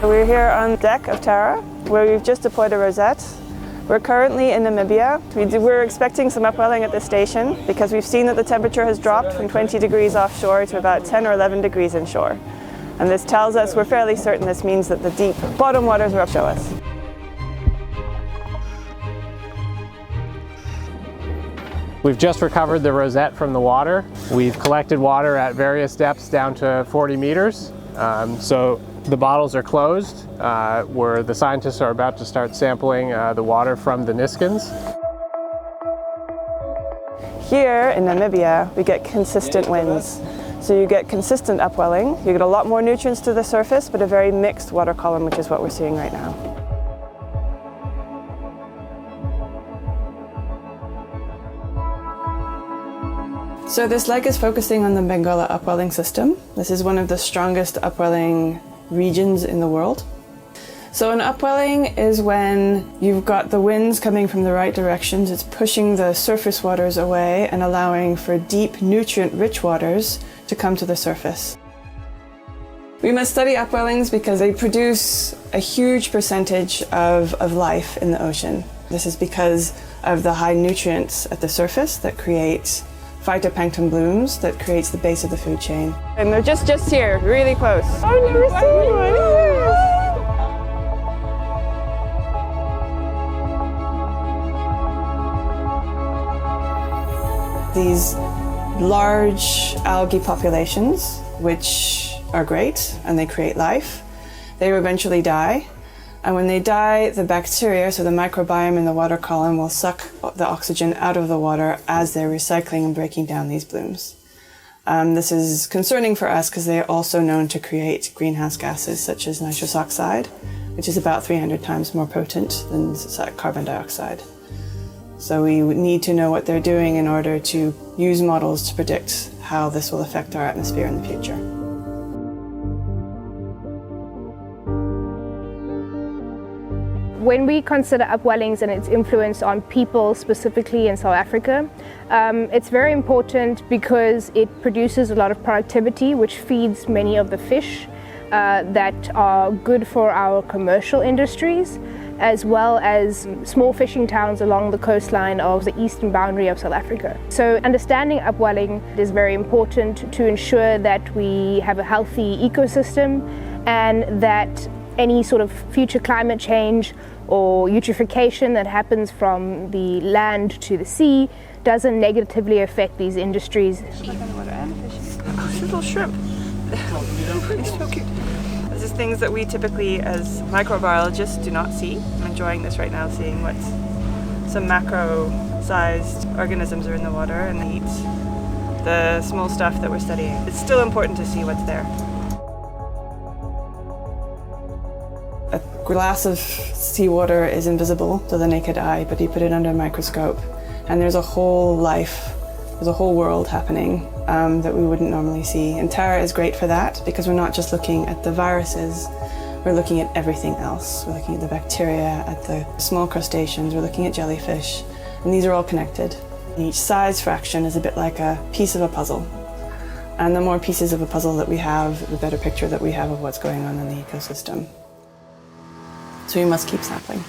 We're here on deck of Tara, where we've just deployed a rosette. We're currently in Namibia. We're expecting some upwelling at this station because we've seen that the temperature has dropped from 20 degrees offshore to about 10 or 11 degrees inshore. And this tells us, we're fairly certain this means that the deep bottom waters are up to show us. We've just recovered the rosette from the water. We've collected water at various depths down to 40 meters. So the bottles are closed, where the scientists are about to start sampling the water from the niskins. Here in Namibia, we get consistent winds. So you get consistent upwelling. You get a lot more nutrients to the surface, but a very mixed water column, which is what we're seeing right now. So this leg is focusing on the Benguela upwelling system. This is one of the strongest upwelling regions in the world. So an upwelling is when you've got the winds coming from the right directions. It's pushing the surface waters away and allowing for deep, nutrient-rich waters to come to the surface. We must study upwellings because they produce a huge percentage of life in the ocean. This is because of the high nutrients at the surface that create phytoplankton blooms that creates the base of the food chain. And they're just here, really close. I've never seen one! These large algae populations, which are great and they create life, they eventually die. And when they die, the bacteria, so the microbiome in the water column, will suck the oxygen out of the water as they're recycling and breaking down these blooms. This is concerning for us because they are also known to create greenhouse gases such as nitrous oxide, which is about 300 times more potent than carbon dioxide. So we would need to know what they're doing in order to use models to predict how this will affect our atmosphere in the future. When we consider upwellings and its influence on people, specifically in South Africa, it's very important because it produces a lot of productivity, which feeds many of the fish that are good for our commercial industries, as well as small fishing towns along the coastline of the eastern boundary of South Africa. So understanding upwelling is very important to ensure that we have a healthy ecosystem and that any sort of future climate change or eutrophication that happens from the land to the sea doesn't negatively affect these industries. Little shrimp. It's so cute. This is things that we typically, as microbiologists, do not see. I'm enjoying this right now, seeing what some macro-sized organisms are in the water and eat the small stuff that we're studying. It's still important to see what's there. A glass of seawater is invisible to the naked eye, but you put it under a microscope and there's a whole life, there's a whole world happening that we wouldn't normally see. And Tara is great for that because we're not just looking at the viruses, we're looking at everything else. We're looking at the bacteria, at the small crustaceans, we're looking at jellyfish, and these are all connected. Each size fraction is a bit like a piece of a puzzle. And the more pieces of a puzzle that we have, the better picture that we have of what's going on in the ecosystem. So we must keep sampling.